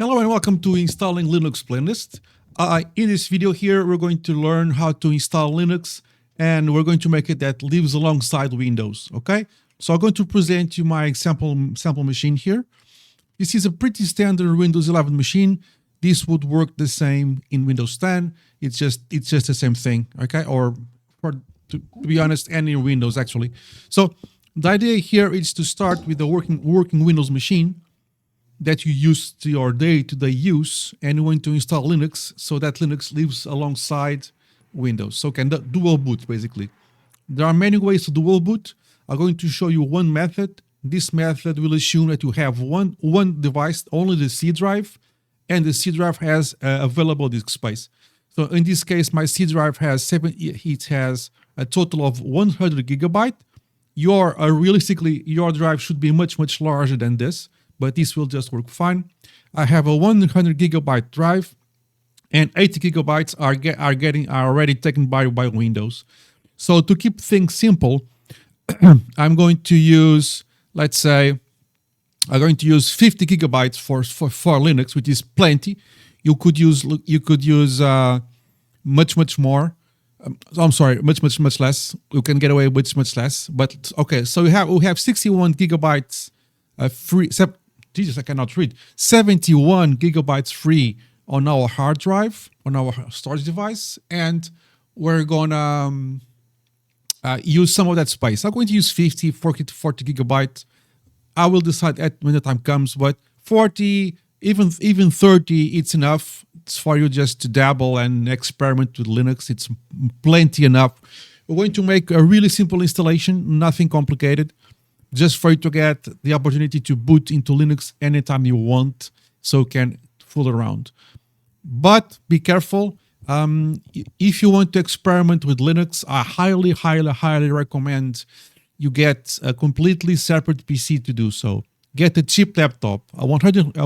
Hello and welcome to installing Linux playlist. In this video here, we're going to learn how to install Linux, and we're going to make it that lives alongside Windows. Okay, so I'm going to present you my sample machine here. This is a pretty standard Windows 11 machine. This would work the same in Windows 10. It's just the same thing. Okay, or to be honest, any Windows actually. So the idea here is to start with a working Windows machine that you use to your day-to-day use, and you want to install Linux so that Linux lives alongside Windows. So can dual boot basically. There are many ways to dual boot. I'm going to show you one method. This method will assume that you have one device, only the C drive, and the C drive has available disk space. So in this case, my C drive has it has a total of 100 gigabyte. Realistically, your drive should be much larger than this, but this will just work fine. I have a 100 gigabyte drive, and 80 gigabytes are already taken by Windows. So to keep things simple, I'm going to use, let's say, I'm going to use 50 gigabytes for Linux, which is plenty. You could use much more. I'm sorry, much less. You can get away with much less. But okay, so we have 61 gigabytes free. Jesus, I cannot read. 71 gigabytes free on our hard drive, on our storage device, and we're gonna use some of that space. I'm going to use 50, 40 gigabytes. I will decide when the time comes, but 40, even 30, it's enough. It's for you just to dabble and experiment with Linux. It's plenty enough. We're going to make a really simple installation, nothing complicated, just for you to get the opportunity to boot into Linux anytime you want, so you can fool around. But be careful. If you want to experiment with Linux, I highly recommend you get a completely separate PC to do so. Get a cheap laptop, a $100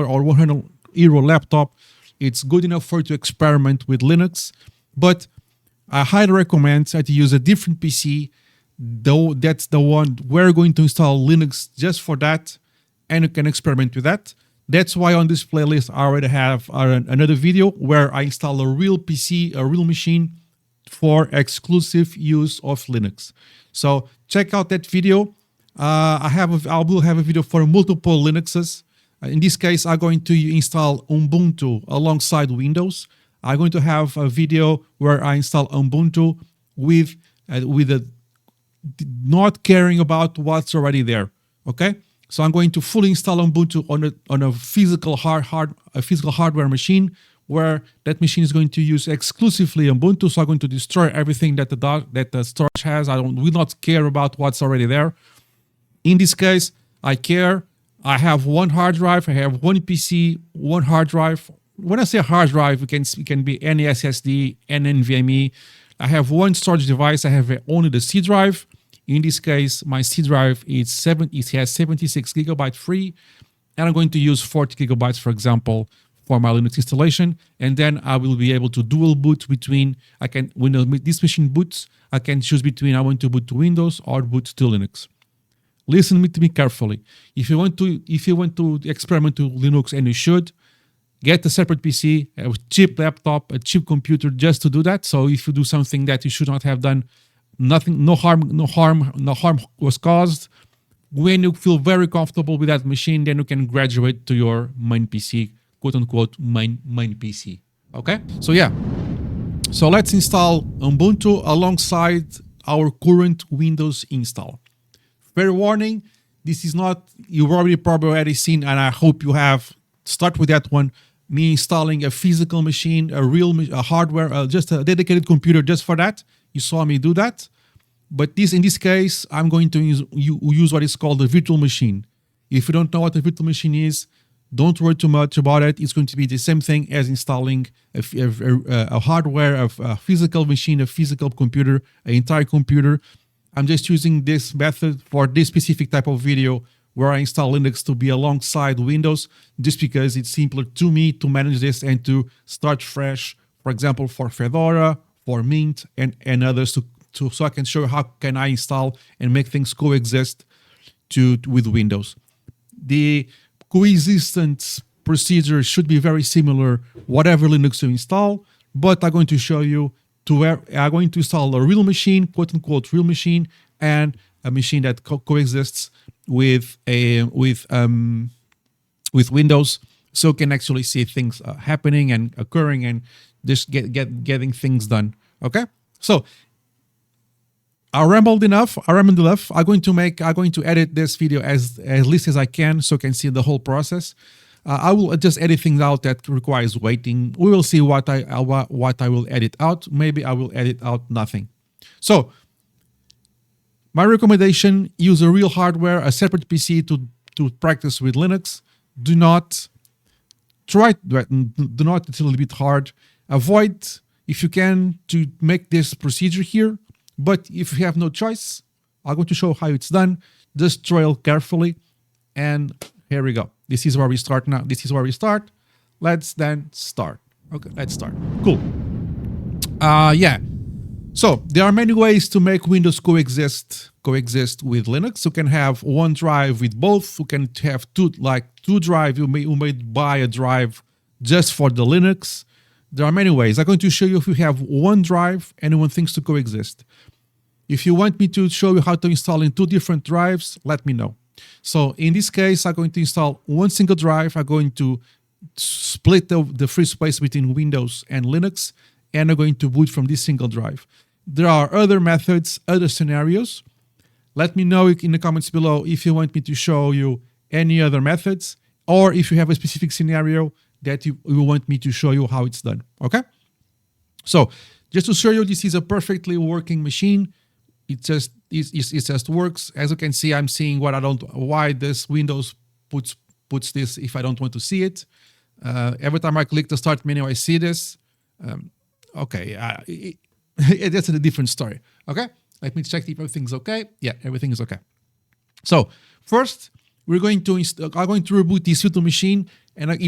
or €100 laptop. It's good enough for you to experiment with Linux, but I highly recommend that you use a different PC. Though that's the one we're going to install Linux just for that, and you can experiment with that. That's why on this playlist I already have another video where I install a real PC, a real machine for exclusive use of Linux. So check out that video. I will have a video for multiple Linuxes. In this case, I'm going to install Ubuntu alongside Windows. I'm going to have a video where I install Ubuntu with not caring about what's already there. Okay, so I'm going to fully install Ubuntu on a physical hardware machine, where that machine is going to use exclusively Ubuntu. So I'm going to destroy everything that the storage has. will not care about what's already there. In this case, I care. I have one hard drive. I have one PC, one hard drive. When I say hard drive, it can be any SSD, any NVMe. I have one storage device. I have only the C drive. In this case, my C drive it has 76 gigabytes free, and I'm going to use 40 gigabytes, for example, for my Linux installation. And then I will be able to dual boot between. When this machine boots, I can choose between I want to boot to Windows or boot to Linux. Listen to me carefully. If you want to experiment with Linux, and you should, get a separate PC, a cheap laptop, a cheap computer just to do that. So if you do something that you should not have done, no harm was caused. When you feel very comfortable with that machine, then you can graduate to your main PC, quote unquote main PC. Okay? So yeah. So let's install Ubuntu alongside our current Windows install. Fair warning, this is not, you've probably already seen, and I hope you have. Start with that one. Me installing a physical machine, a hardware, just a dedicated computer just for that. You saw me do that. But in this case, I'm going to use what is called a virtual machine. If you don't know what a virtual machine is, don't worry too much about it. It's going to be the same thing as installing a hardware, a physical machine, a physical computer, an entire computer. I'm just using this method for this specific type of video where I install Linux to be alongside Windows, just because it's simpler to me to manage this and to start fresh, for example, for Fedora, for Mint, and others, so I can show you how can I install and make things coexist with Windows. The coexistence procedure should be very similar, whatever Linux you install, but I'm going to show you I'm going to install a real machine, quote unquote real machine, and a machine that coexists with Windows, so you can actually see things happening and occurring and just getting things done. Okay, so I rambled enough. I'm going to edit this video as least as I can, so you can see the whole process. I will just edit things out that requires waiting. We will see what I will edit out. Maybe I will edit out nothing. So my recommendation: use a real hardware, a separate PC to practice with Linux. Do not try. Do not. It's a little bit hard. Avoid, if you can, to make this procedure here. But if you have no choice, I'm going to show how it's done. Just trail carefully, and here we go. This is where we start now. This is where we start. Let's then start. Okay, let's start. Cool. Yeah. So there are many ways to make Windows coexist with Linux. You can have one drive with both. You can have two drives. You may buy a drive just for the Linux. There are many ways. I'm going to show you if you have one drive and you want things to coexist. If you want me to show you how to install in two different drives, let me know. So in this case, I'm going to install one single drive. I'm going to split the free space between Windows and Linux, and I'm going to boot from this single drive. There are other methods, other scenarios. Let me know in the comments below if you want me to show you any other methods, or if you have a specific scenario that you want me to show you how it's done. Okay? So just to show you, this is a perfectly working machine. It just works. As you can see, I'm seeing why this Windows puts this if I don't want to see it. Every time I click the start menu, I see this. That's a different story. Okay, let me check if everything's okay. Yeah, everything is okay. So first, I'm going to reboot this virtual machine, and I'm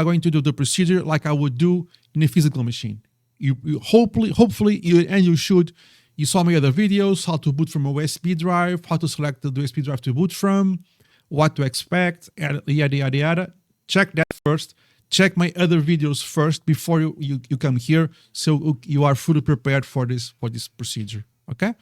going to do the procedure like I would do in a physical machine. Hopefully, you should. You saw my other videos, how to boot from a USB drive, how to select the USB drive to boot from, what to expect, yada, yada, yada. Check that first. Check my other videos first before you come here, so you are fully prepared for this procedure, okay?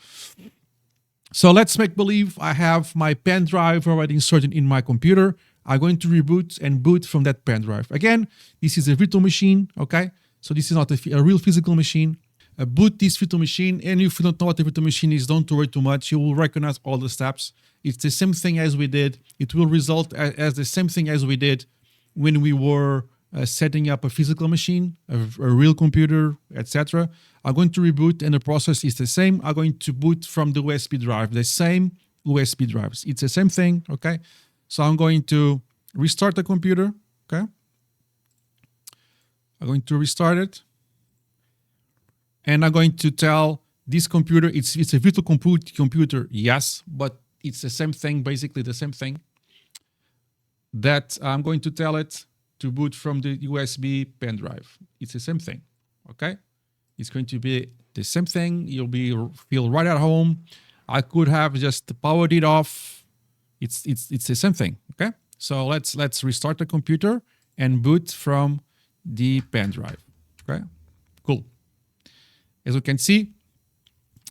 So let's make believe I have my pen drive already inserted in my computer. I'm going to reboot and boot from that pen drive. Again, this is a virtual machine, okay? So this is not a real physical machine. Boot this virtual machine, and if you don't know what a virtual machine is, don't worry too much. You will recognize all the steps. It's the same thing as we did. It will result as the same thing as we did when we were setting up a physical machine, a real computer, etc. I'm going to reboot, and the process is the same. I'm going to boot from the USB drive, the same USB drives. It's the same thing, okay? So I'm going to restart the computer, okay? I'm going to restart it. And I'm going to tell this computer, it's a virtual computer, yes, but it's the same thing, basically the same thing, that I'm going to tell it to boot from the USB pen drive. It's the same thing, okay? It's going to be the same thing. You'll feel right at home. I could have just powered it off. It's the same thing, okay? So let's restart the computer and boot from the pen drive, okay? Cool. As you can see,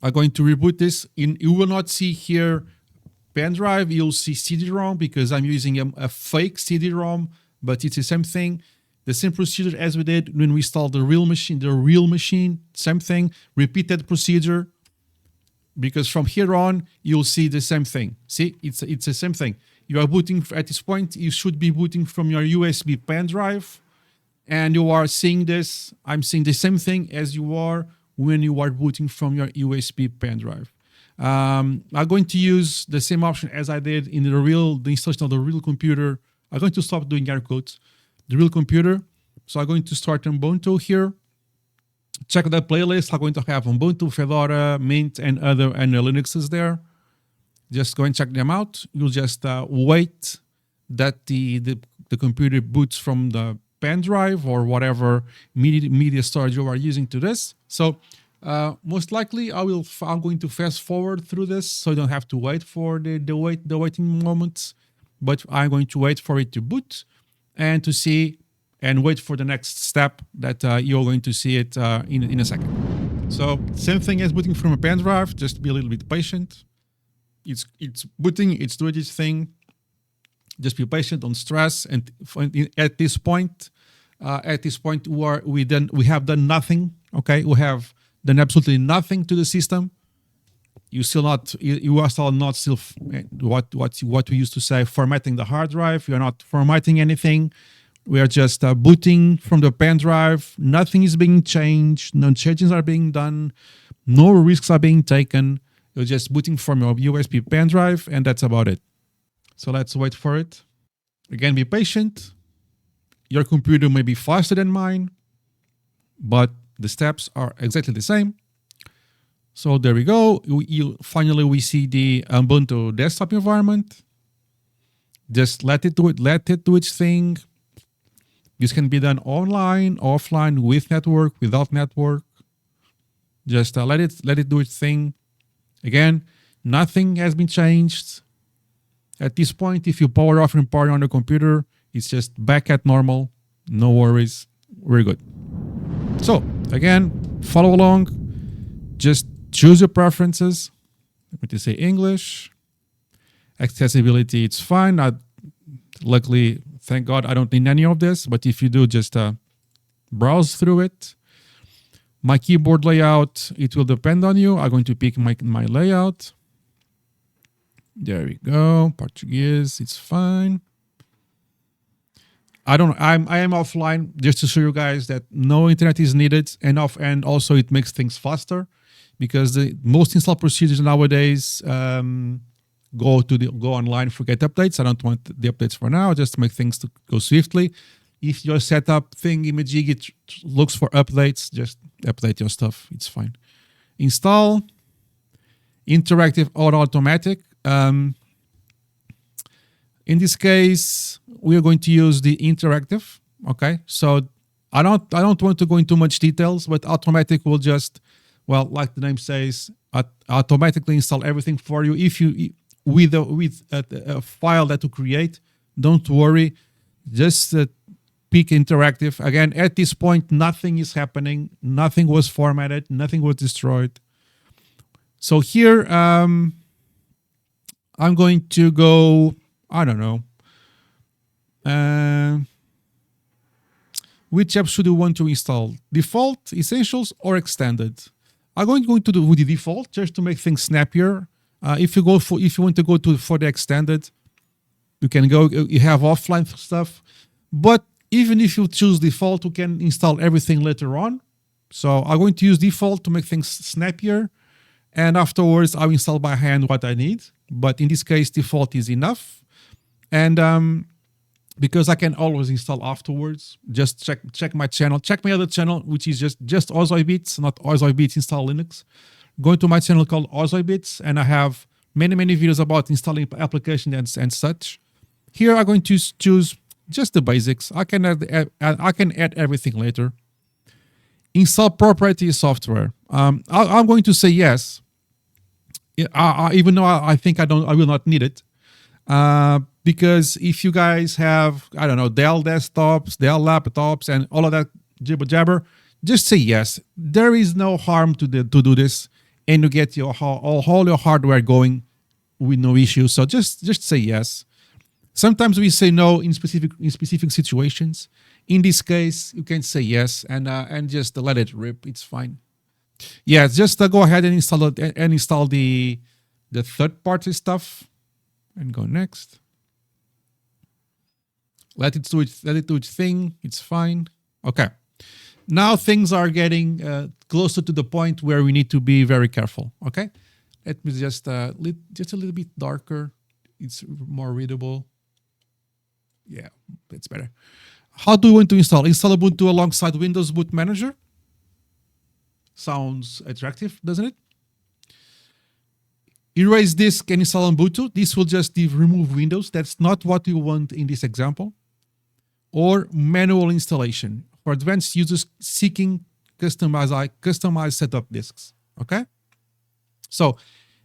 I'm going to reboot this. You will not see here pen drive. You'll see CD-ROM because I'm using a fake CD-ROM, but it's the same thing. The same procedure as we did when we installed the real machine, same thing. Repeat that procedure because from here on, you'll see the same thing. See, it's the same thing. You are booting at this point. You should be booting from your USB pen drive, and you are seeing this. I'm seeing the same thing as you are when you are booting from your USB pen drive. I'm going to use the same option as I did in the installation of the real computer. I'm going to stop doing air quotes. The real computer. So I'm going to start Ubuntu here. Check the playlist. I'm going to have Ubuntu, Fedora, Mint, and other Linuxes there. Just go and check them out. You'll just wait that the computer boots from the pen drive or whatever media storage you are using to this. So most likely I'm going to fast forward through this, so you don't have to wait for the waiting moments. But I'm going to wait for it to boot. and to see and wait for the next step that you're going to see it in a second. So same thing as booting from a pen drive, just be a little bit patient. It's booting, it's doing its thing. Just be patient, don't stress. And at this point, we have done nothing. Okay, we have done absolutely nothing to the system. You are still not what we used to say, formatting the hard drive. You are not formatting anything. We are just booting from the pen drive. Nothing is being changed. No changes are being done. No risks are being taken. You're just booting from your USB pen drive, and that's about it. So let's wait for it. Again, be patient. Your computer may be faster than mine, but the steps are exactly the same. So there we go. Finally, we see the Ubuntu desktop environment. Just let it do its thing. This can be done online, offline, with network, without network. Just let it do its thing. Again, nothing has been changed. At this point, if you power off and power on the computer, it's just back at normal. No worries. We're good. So again, follow along. Just choose your preferences. I'm going to say English. Accessibility, it's fine. Luckily, thank God, I don't need any of this. But if you do, just browse through it. My keyboard layout, it will depend on you. I'm going to pick my layout. There we go. Portuguese, it's fine. I am offline just to show you guys that no internet is needed, and also it makes things faster, because the most install procedures nowadays go online, forget updates. I don't want the updates for now, just to make things to go swiftly. If your setup thing imaging it looks for updates, just update your stuff. It's fine. Install interactive or automatic. In this case, we are going to use the interactive. Okay, so I don't want to go into much details, but automatic will just, well, like the name says, automatically install everything for you. If you with a file that you create, don't worry, just pick interactive. Again, at this point, nothing is happening, nothing was formatted, nothing was destroyed. So here, I'm going to go, I don't know, which app should you want to install? Default, Essentials, or Extended? I'm going to do with the default just to make things snappier. If you want to go for the Extended, you can go. You have offline stuff, but even if you choose default, you can install everything later on. So I'm going to use default to make things snappier, and afterwards I'll install by hand what I need. But in this case, default is enough, and because I can always install afterwards, just check my channel, check my other channel, which is just Ozoibits, not Ozoibits install Linux. Go to my channel called Ozoibits, and I have many videos about installing applications and such. Here I'm going to choose just the basics. I can add everything later. Install proprietary software. I'm going to say yes, even though I think I will not need it. Because if you guys have, I don't know, Dell desktops, Dell laptops, and all of that jibber jabber, just say yes. There is no harm to do this, and you get all your hardware going with no issue. So just say yes. Sometimes we say no in specific situations. In this case, you can say yes and just let it rip. It's fine. Yeah, just go ahead and install the third-party stuff, and go next. Let it do its thing. It's fine. Okay. Now things are getting closer to the point where we need to be very careful. Okay. Let me just a little bit darker. It's more readable. Yeah, it's better. How do we want to install? Install Ubuntu alongside Windows Boot Manager. Sounds attractive, doesn't it? Erase disk and install Ubuntu. This will just remove Windows. That's not what you want in this example. Or manual installation for advanced users seeking customized setup disks. Okay. So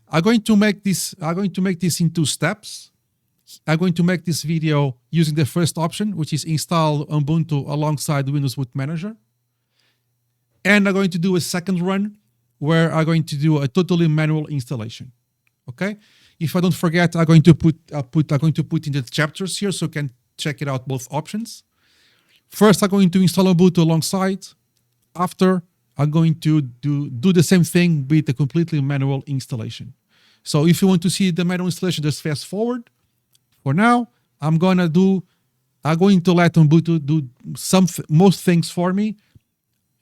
I'm going to make this in 2 steps. I'm going to make this video using the first option, which is install Ubuntu alongside Windows Boot Manager. And I'm going to do a second run where I'm going to do a totally manual installation. Okay. If I don't forget, I'm going to put in the chapters here so you can check it out, both options. First, I'm going to install Ubuntu alongside. After, I'm going to do the same thing with a completely manual installation. So if you want to see the manual installation, just fast forward. For now, I'm going to let Ubuntu do most things for me.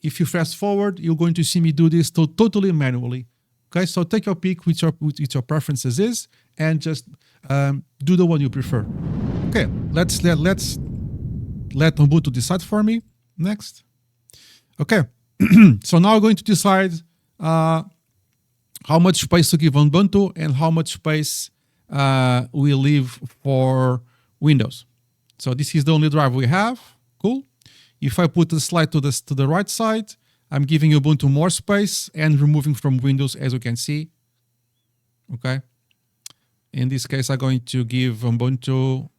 If you fast forward, you're going to see me do this totally manually. Okay, so take your pick which your preferences is, and just do the one you prefer. Okay, let's let Ubuntu decide for me. Next. Okay, so now I'm going to decide how much space to give Ubuntu and how much space we leave for Windows. So this is the only drive we have. Cool. If I put the slide to the right side, I'm giving Ubuntu more space and removing from Windows, as you can see. Okay. In this case, I'm going to give Ubuntu,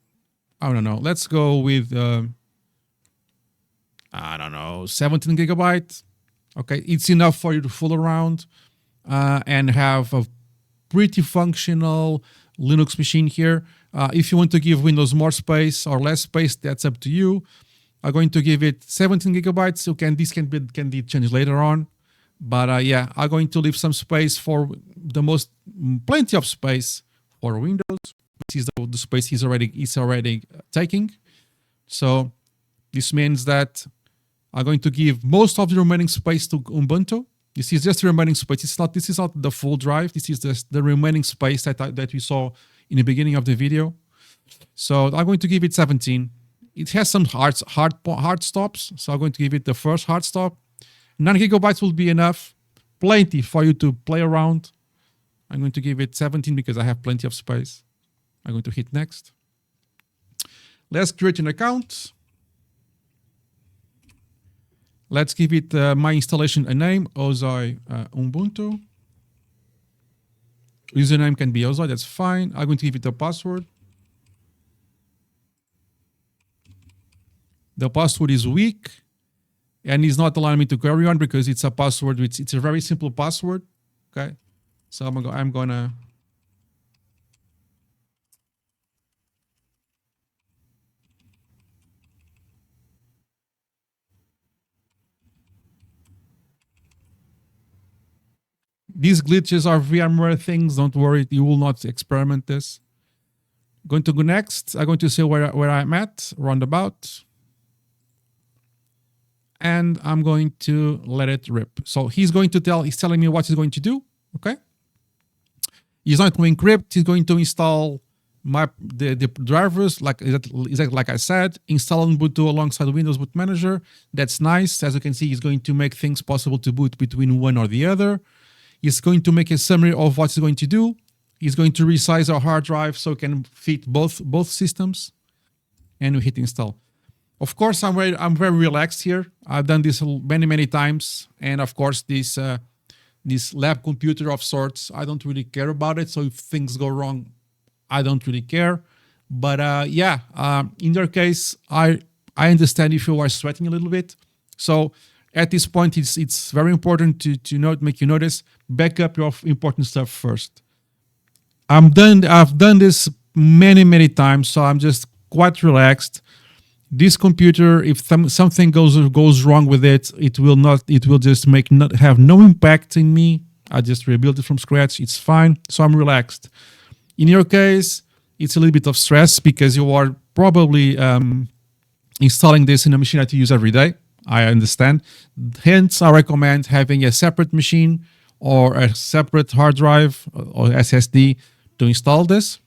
I don't know, let's go with, 17 gigabytes. Okay. It's enough for you to fool around and have a pretty functional Linux machine here. If you want to give Windows more space or less space, that's up to you. I'm going to give it 17 gigabytes. So this can be changed later on. But yeah, I'm going to leave some space for plenty of space for Windows, which is the space is already taking. So this means that I'm going to give most of the remaining space to Ubuntu. This is just the remaining space. This is not the full drive. This is just the remaining space that we saw in the beginning of the video. So I'm going to give it 17. It has some hard stops, so I'm going to give it the first hard stop. 9 gigabytes will be enough, plenty for you to play around. I'm going to give it 17 because I have plenty of space. I'm going to hit next. Let's create an account. Let's give it my installation a name, Ozai Ubuntu. Username can be Ozai, that's fine. I'm going to give it a password. The password is weak and it's not allowing me to carry on because it's a password. It's a very simple password. Okay. So I'm gonna these glitches are VMware things. Don't worry, you will not experiment this. Going to go next. I'm going to say where I'm at, roundabout. And I'm going to let it rip. So he's telling me what he's going to do. Okay. He's not going to encrypt. He's going to install the drivers, exactly like I said, install Ubuntu alongside Windows Boot Manager. That's nice. As you can see, he's going to make things possible to boot between one or the other. He's going to make a summary of what he's going to do. He's going to resize our hard drive so it can fit both systems. And we hit install. Of course, I'm very relaxed here. I've done this many times, and of course, this lab computer of sorts, I don't really care about it. So if things go wrong, I don't really care. But in your case, I understand if you are sweating a little bit. So at this point, it's very important to make you notice. Back up your important stuff first. I've done this many times, so I'm just quite relaxed. This computer, if something goes wrong with it, it will just have no impact in me. I just rebuild it from scratch. It's fine. So I'm relaxed. In your case, it's a little bit of stress because you are probably installing this in a machine that you use every day. I understand. Hence, I recommend having a separate machine or a separate hard drive or SSD to install this.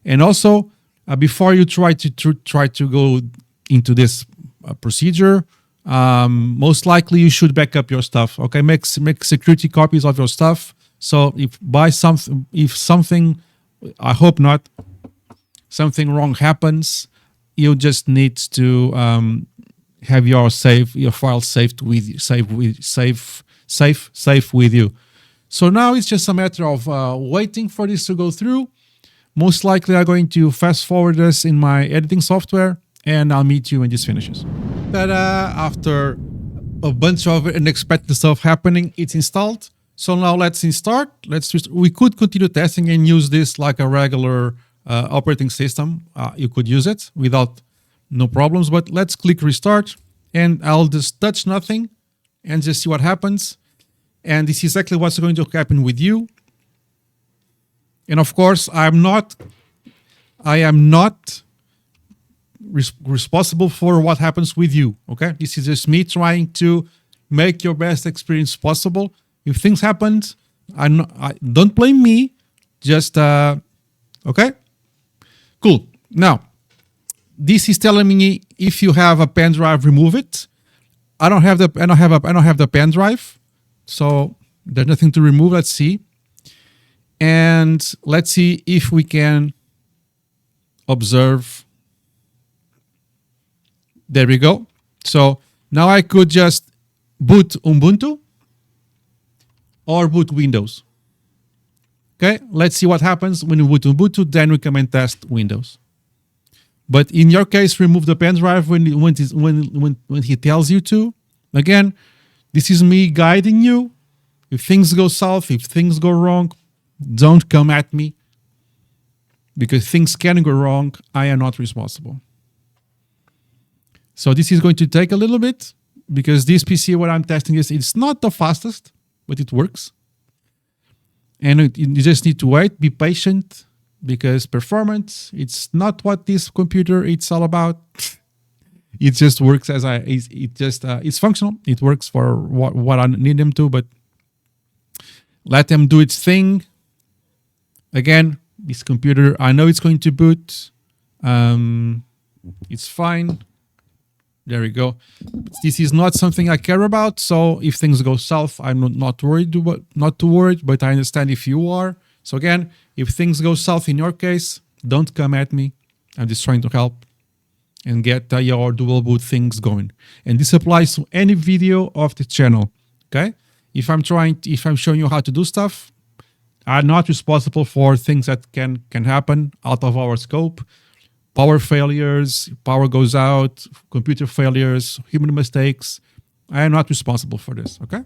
And also, before you try to go into this procedure, most likely you should back up your stuff. Okay, make security copies of your stuff. So if something, I hope not, something wrong happens, you just need to have your file safe with you. So now it's just a matter of waiting for this to go through. Most likely I'm going to fast forward this in my editing software, and I'll meet you when this finishes. Ta-da! After a bunch of unexpected stuff happening, it's installed. So now let's start. We could continue testing and use this like a regular operating system. You could use it without no problems, but let's click restart, and I'll just touch nothing and just see what happens. And this is exactly what's going to happen with you. And of course, I am not responsible for what happens with you. Okay, this is just me trying to make your best experience possible. If things happen, don't blame me. Just okay, cool. Now, this is telling me if you have a pen drive, remove it. I don't have the pen drive, so there's nothing to remove. Let's see, and let's see if we can observe. There we go. So now I could just boot Ubuntu or boot Windows. Okay, let's see what happens when you boot Ubuntu. Then we come and test Windows. But in your case, remove the pen drive when he tells you to. Again, this is me guiding you. If things go south, if things go wrong, don't come at me, because things can go wrong. I am not responsible. So this is going to take a little bit, because this PC what I'm testing is, it's not the fastest, but it works. And you just need to wait, be patient, because performance, it's not what this computer it's all about. It just works it's functional. It works for what I need them to, but let them do its thing. Again, this computer, I know it's going to boot. It's fine. There we go. This is not something I care about. So if things go south, I'm not worried. Not too worried, but I understand if you are. So again, if things go south in your case, don't come at me. I'm just trying to help and get your dual boot things going. And this applies to any video of the channel. Okay? If I'm showing you how to do stuff, I'm not responsible for things that can happen out of our scope. Power failures, power goes out, computer failures, human mistakes. I am not responsible for this, okay?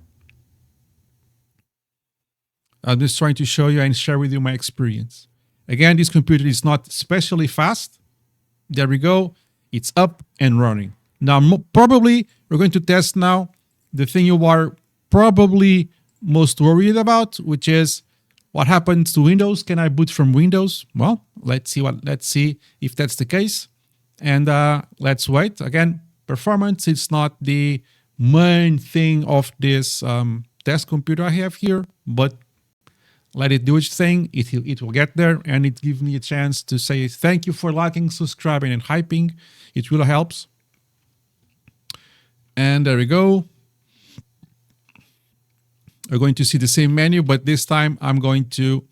I'm just trying to show you and share with you my experience. Again, this computer is not especially fast. There we go. It's up and running. Now, probably we're going to test now the thing you are probably most worried about, which is what happens to Windows. Can I boot from Windows? Well, let's see if that's the case. And let's wait. Again, performance is not the main thing of this test computer I have here, but let it do its thing. It will get there, and it gives me a chance to say thank you for liking, subscribing, and hyping. It really helps. And there we go. We're going to see the same menu, but this time I'm going to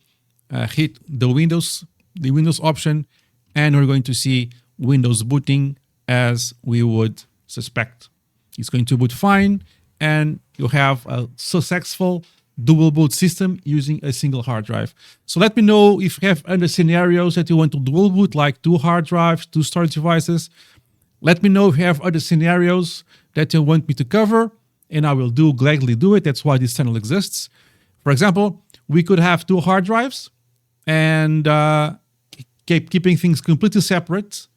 hit the Windows option, and we're going to see Windows booting as we would suspect. It's going to boot fine, and you have a successful dual boot system using a single hard drive. So let me know if you have other scenarios that you want to dual boot, like 2 hard drives, 2 storage devices. Let me know if you have other scenarios that you want me to cover, and I will gladly do it. That's why this channel exists. For example, we could have 2 hard drives and keeping things completely separate,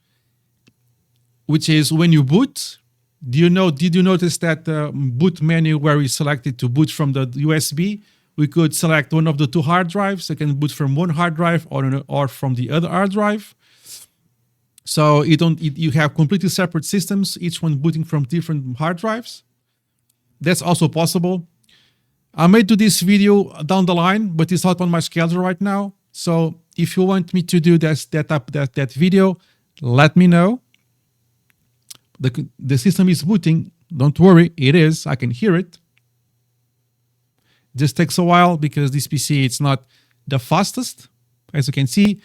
which is when you boot. Did you notice that the boot menu where we selected to boot from the USB, we could select one of the 2 hard drives. I can boot from one hard drive or from the other hard drive. So you have completely separate systems, each one booting from different hard drives. That's also possible. I may do this video down the line, but it's not on my schedule right now. So if you want me to do that video, let me know. The system is booting. Don't worry, it is. I can hear it. Just takes a while because this PC, it's not the fastest. As you can see,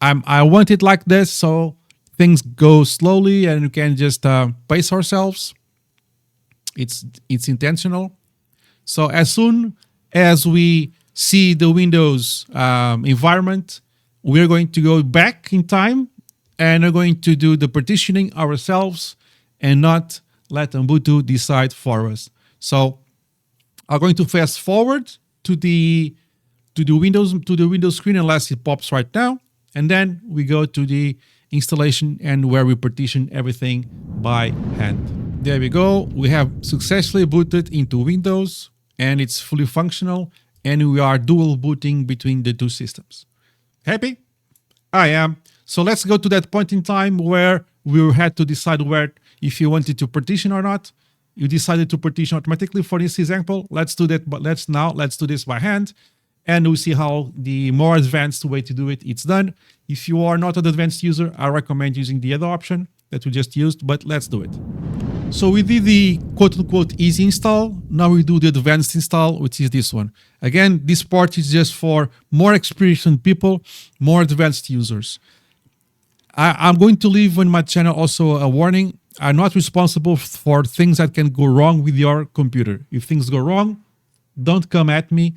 I want it like this, so things go slowly and we can just pace ourselves. It's intentional. So as soon as we see the Windows environment, we're going to go back in time and we're going to do the partitioning ourselves and not let Ubuntu decide for us. So I'm going to fast forward to the Windows screen unless it pops right now, and then we go to the installation and where we partition everything by hand. There we go. We have successfully booted into Windows and it's fully functional, and we are dual booting between the two systems. Happy? I am. So let's go to that point in time where we had to decide where if you wanted to partition or not. You decided to partition automatically for this example. Let's do that, but let's do this by hand, and we'll see how the more advanced way to do it, it's done. If you are not an advanced user, I recommend using the other option that we just used, but let's do it. So we did the quote-unquote easy install. Now we do the advanced install, which is this one. Again, this part is just for more experienced people, more advanced users. I'm going to leave on my channel also a warning. I'm not responsible for things that can go wrong with your computer. If things go wrong, don't come at me.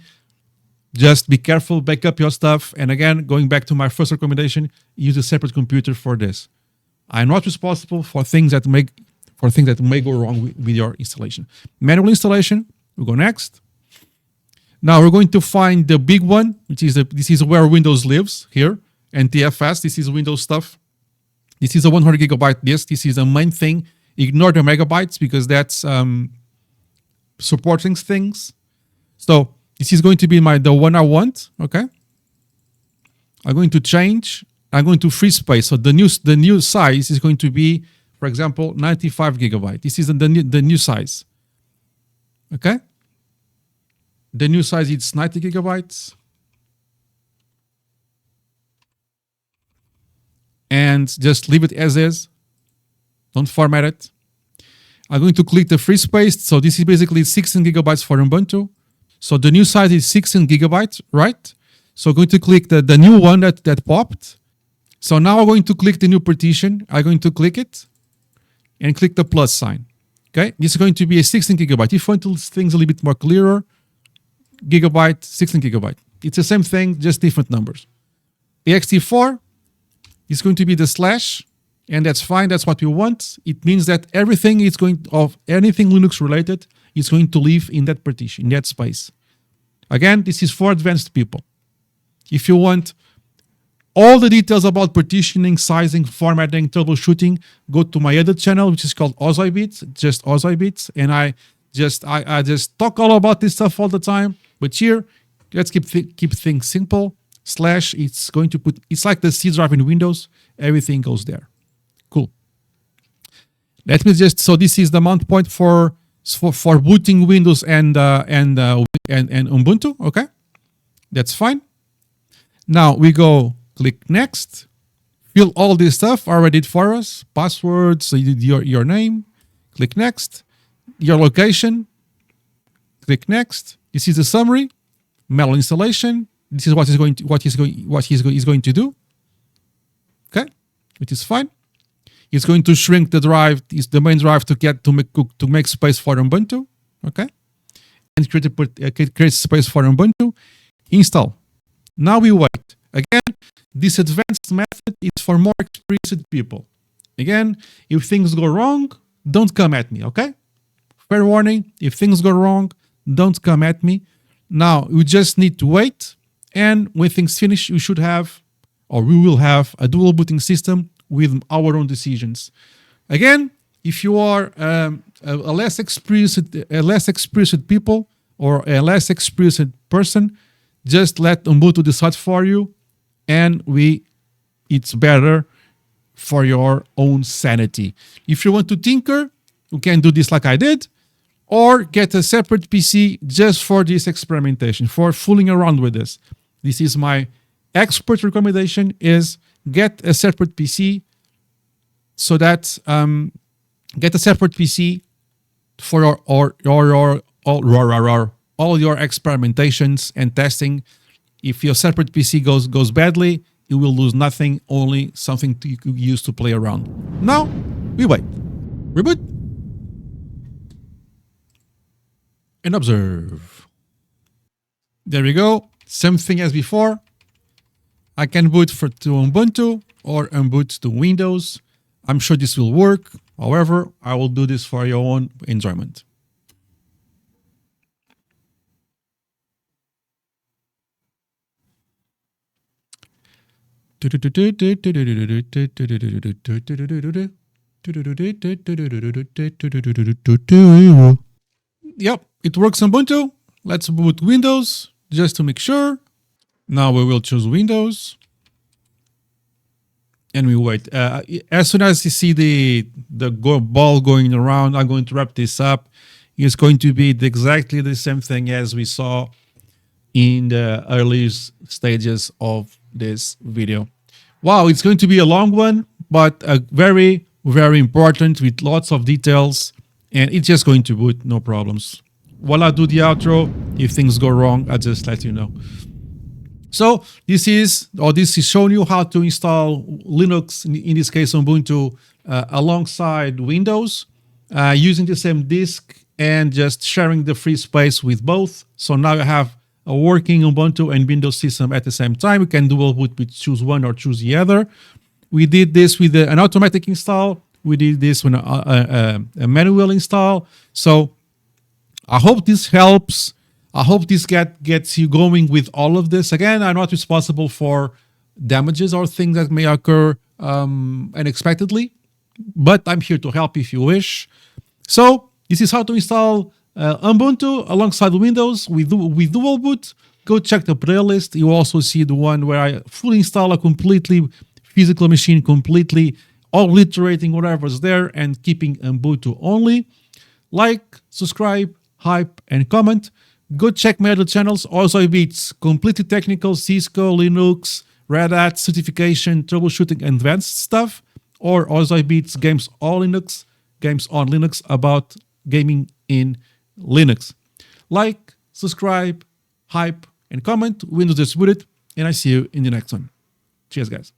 Just be careful, back up your stuff. And again, going back to my first recommendation, use a separate computer for this. I'm not responsible for things that may go wrong with your installation. Manual installation, we go next. Now we're going to find the big one, which is this is where Windows lives here, and TFS. This is Windows stuff. This is a 100 gigabyte disk. This is the main thing. Ignore the megabytes because that's supporting things. So this is going to be the one I want. Okay. I'm going to change. I'm going to free space. So the new size is going to be, for example, 95 gigabyte. This is the new size. Okay. The new size is 90 gigabytes. And just leave it as is. Don't format it. I'm going to click the free space. So this is basically 16 gigabytes for Ubuntu. So the new size is 16 gigabytes, right? So I'm going to click the new one that popped. So now I'm going to click the new partition. I'm going to click it and click the plus sign. Okay, this is going to be a 16 gigabyte. If you want things a little bit more clearer, gigabyte, 16 gigabyte. It's the same thing, just different numbers. ext4 is going to be the slash, and that's fine. That's what we want. It means that everything is anything Linux related is going to live in that partition, in that space. Again, this is for advanced people. If you want all the details about partitioning, sizing, formatting, troubleshooting, go to my other channel, which is called OzIBits, just OzIBits, and I just talk all about this stuff all the time. But here, let's keep things simple. Slash, it's like the C drive in Windows. Everything goes there. Cool. Let me so this is the mount point for booting Windows and Ubuntu. Okay, that's fine. Now we go click next. Fill all this stuff already did for us. Passwords, your name. Click next. Your location. Click next. This is the summary. Manual installation. This is what he's going to do. Okay, which is fine. He's going to shrink the drive, the main drive, to make space for Ubuntu. Okay, and create space for Ubuntu. Install. Now we wait. Again, this advanced method is for more experienced people. Again, if things go wrong, don't come at me. Okay, fair warning. If things go wrong, don't come at me. Now we just need to wait. And when things finish, we will have a dual booting system with our own decisions. Again, if you are a less experienced people or a less experienced person, just let Ubuntu decide for you, and it's better for your own sanity. If you want to tinker, you can do this like I did, or get a separate PC just for this experimentation, for fooling around with this. This is my expert recommendation: is get a separate PC, so that get a separate PC for all your experimentations and testing. If your separate PC goes badly, you will lose nothing, only something you could use to play around. Now we wait. Reboot and observe. There we go. Same thing as before. I can boot to Ubuntu or Ubuntu to Windows. I'm sure this will work. However, I will do this for your own enjoyment. Yep, it works on Ubuntu. Let's boot Windows just to make sure. Now we will choose Windows. And we wait. As soon as you see the ball going around, I'm going to wrap this up. It's going to be exactly the same thing as we saw in the early stages of this video. Wow, it's going to be a long one, but a very, very important with lots of details. And it's just going to boot, no problems. While I do the outro, if things go wrong, I'll just let you know. So this is showing you how to install Linux, in this case Ubuntu, alongside Windows, using the same disk and just sharing the free space with both. So now you have a working Ubuntu and Windows system at the same time. You can dual boot with choose one or choose the other. We did this with an automatic install. We did this with a manual install. So I hope this helps. I hope this gets you going with all of this. Again, I'm not responsible for damages or things that may occur unexpectedly, but I'm here to help if you wish. So this is how to install Ubuntu alongside Windows with dual boot. Go check the playlist. You also see the one where I fully install a completely physical machine, completely obliterating whatever's there and keeping Ubuntu only. Like, subscribe, hype, and comment. Go check my other channels. Also, it's completely technical, Cisco, Linux, Red Hat, certification, troubleshooting, advanced stuff. Or also beats games on Linux about gaming in Linux. Like, subscribe, hype, and comment. Windows distributed. And I see you in the next one. Cheers, guys.